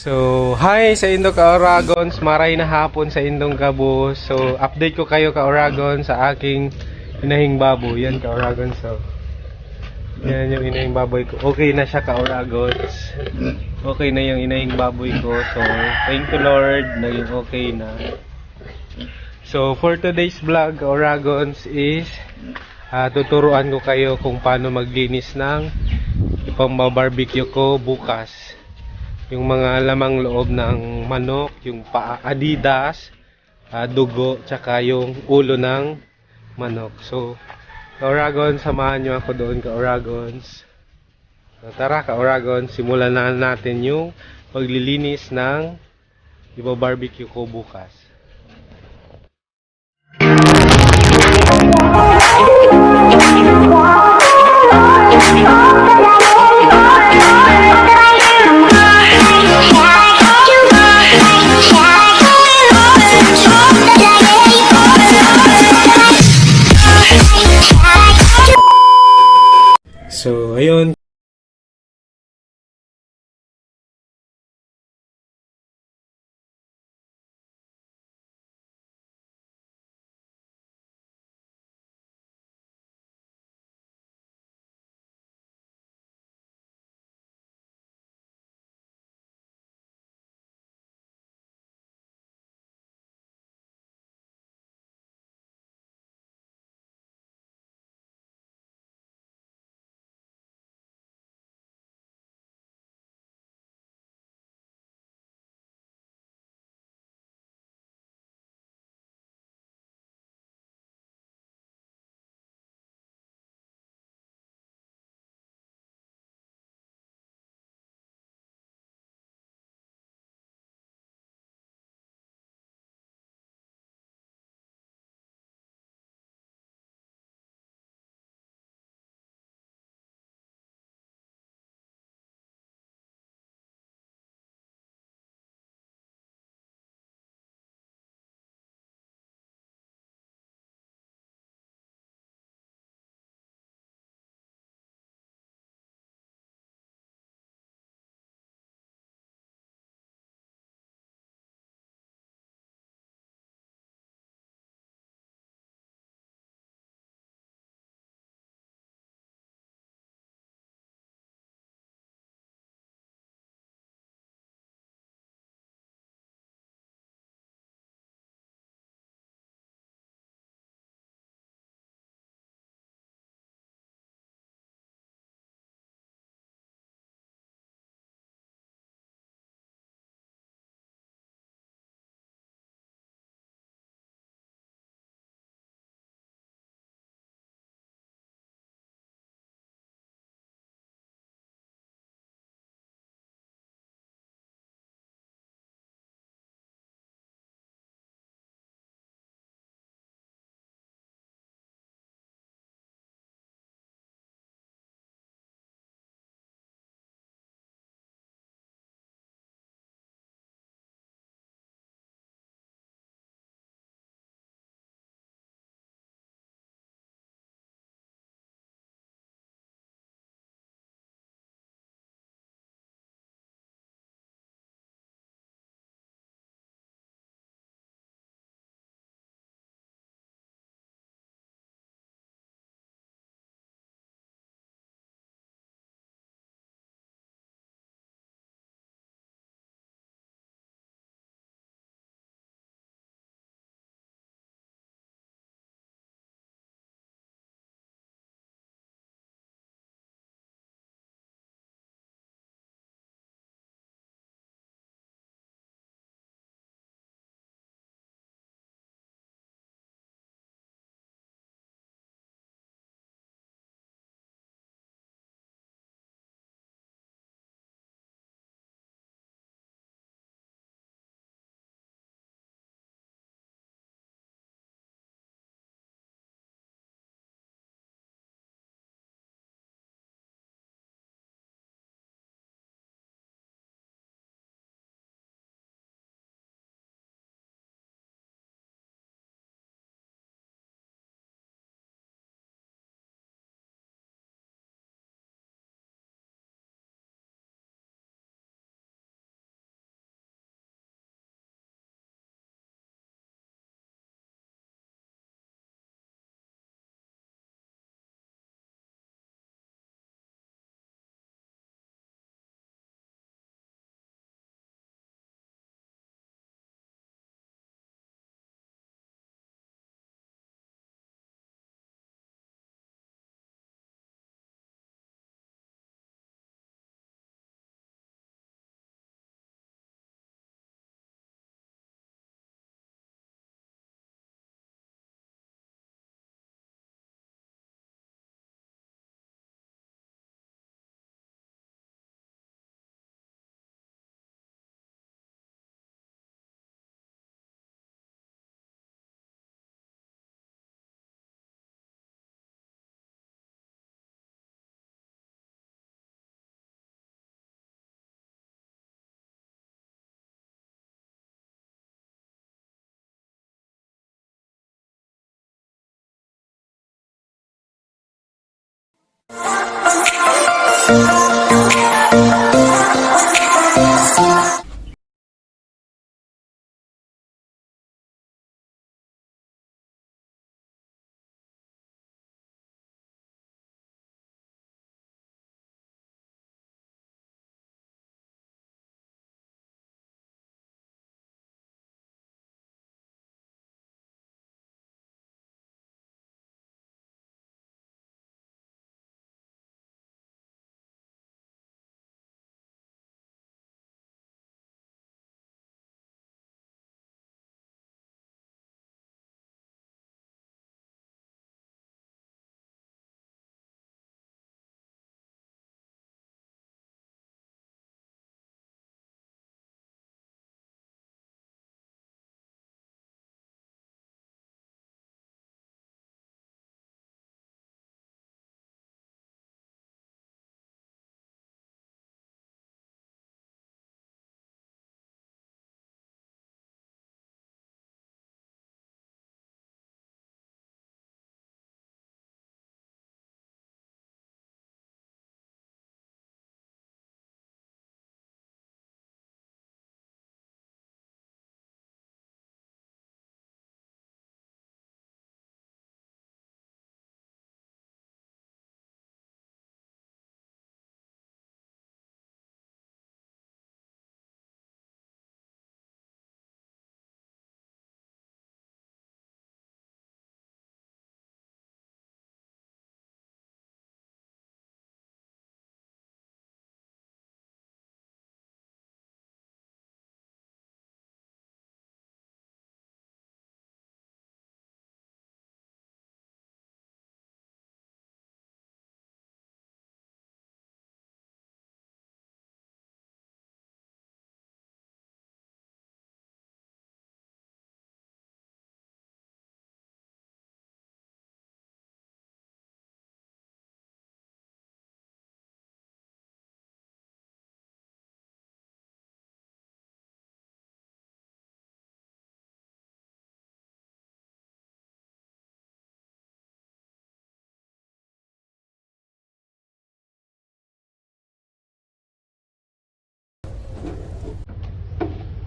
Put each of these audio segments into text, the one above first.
So, hi sa Indo ka-Oragons, maray na hapon sa Indong Gabo. So, update ko kayo ka-Oragon sa aking inahing baboy. Yan ka-Oragons. So, yan yung inahing baboy ko. Okay na siya ka-Oragons. Okay na yung inahing baboy ko. So, thank you Lord, naging okay na. So, for today's vlog ka-Oragons is tuturuan ko kayo kung paano maglinis ng ipang-barbecue ko bukas. Yung mga lamang loob ng manok, yung paa, adidas, dugo, tsaka yung ulo ng manok. So, ka-Oragon, samahan nyo ako doon ka-Oragons. So, tara ka-Oragons, simulan na natin yung paglilinis ng iba-barbecue ko bukas. So, ayun.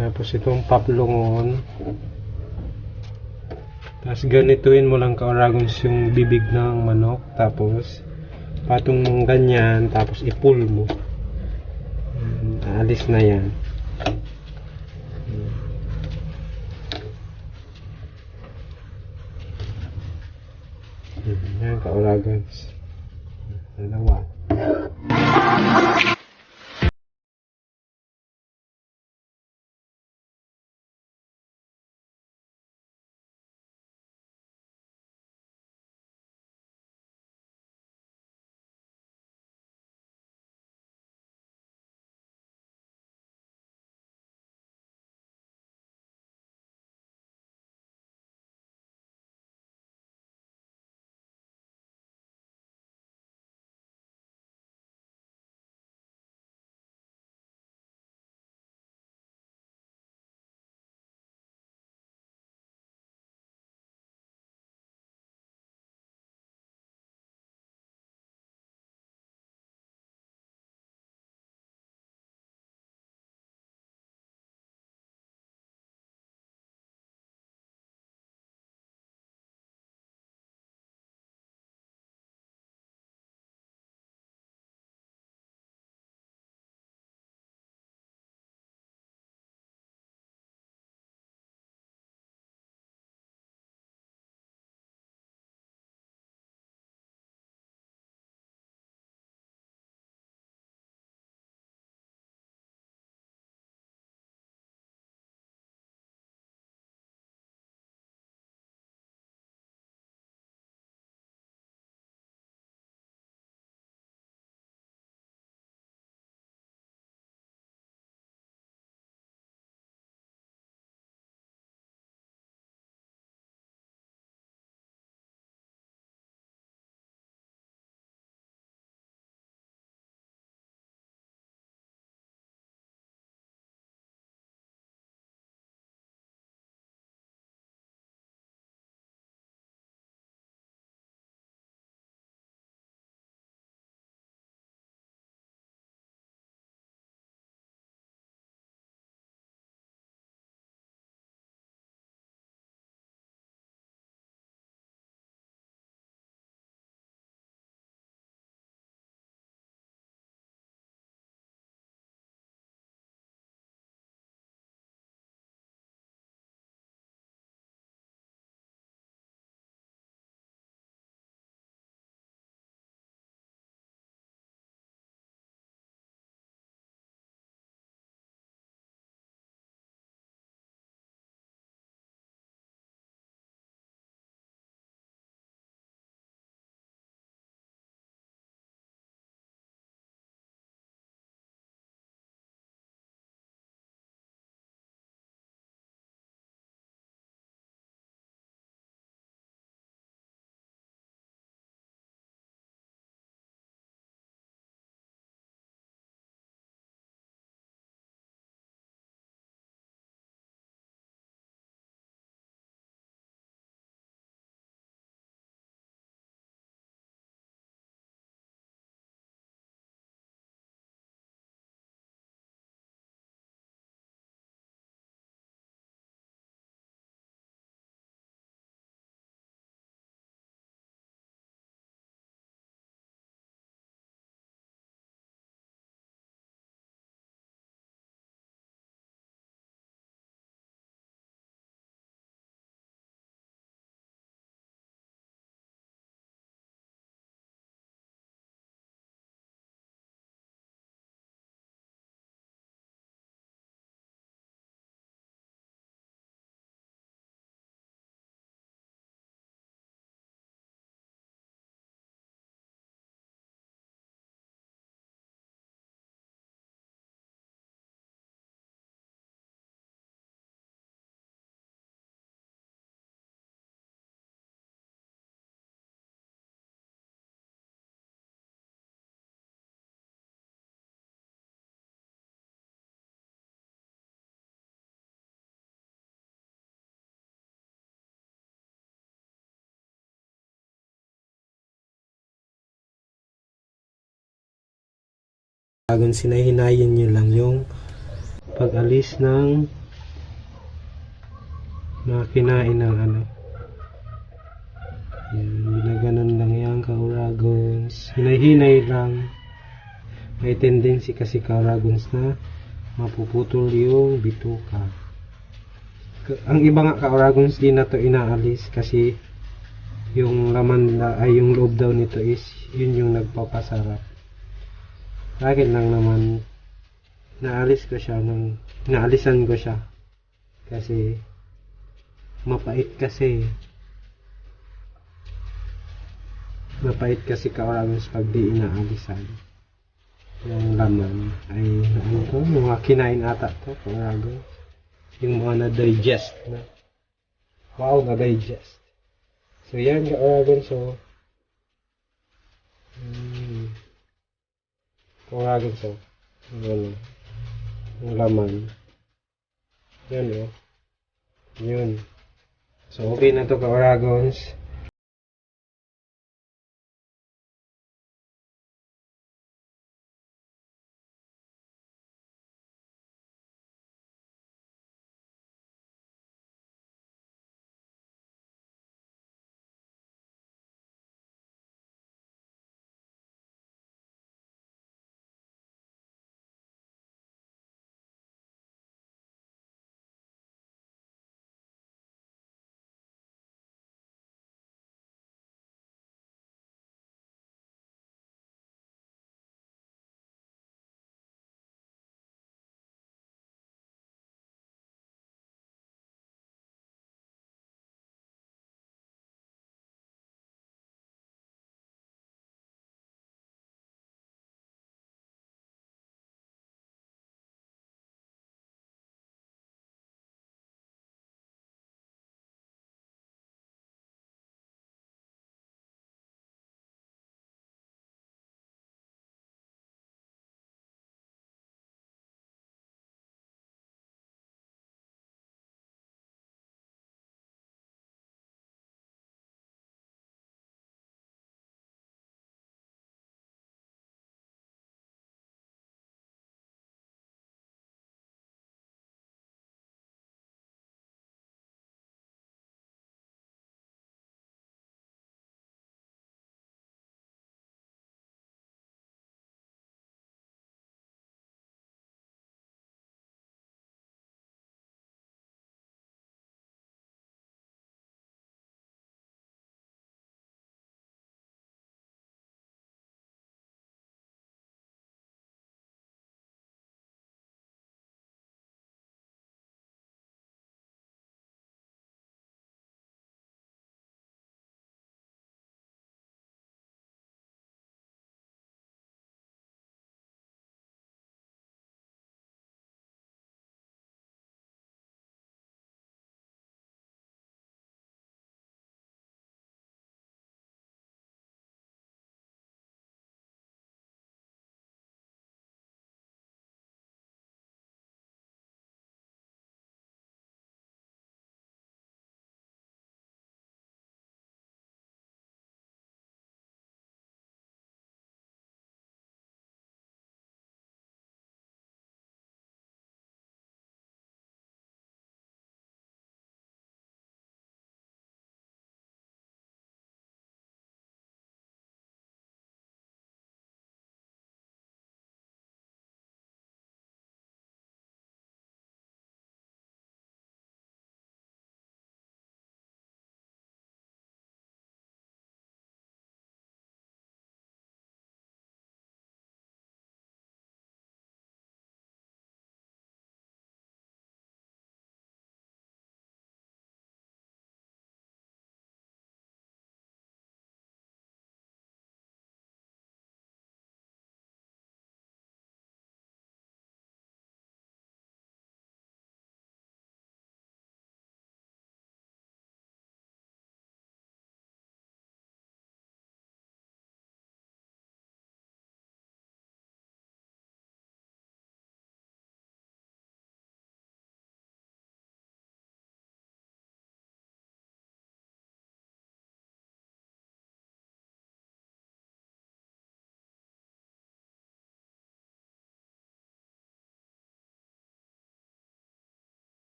Tapos itong paplongon. Tapos ganituin mo lang ka-oragons yung bibig ng manok. Tapos patong mong ganyan. Tapos i-pull mo. Aalis na yan. Yan ka-oragons. Dalawa. Dragon, sinahinayin nyo lang yung pag-alis ng mga kinain ng ano. Yan, ginaganon lang yan, ka-Oragons. Hinay-hinay lang. May tendency kasi ka-Oragons na mapuputol yung bituka. Ang iba nga ka-Oragons di na to inaalis kasi yung laman ay yung loob daw nito is yun yung nagpapasarap. Akin lang naman naalisan ko siya kasi mapait ka-Oragons pag di inaalisan yung laman ay ano to, mga kinain ata to ka-Oragons, yung mga na-digest na. Wow, na-digest. So yan ka-Oragons, so ka-Oragons, so ano, yung laman yan yun. So okay na to ka-Oragons.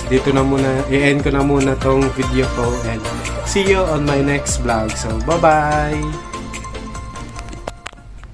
dito na muna, i-end ko na muna tong video ko and see you on my next vlog. So, bye-bye!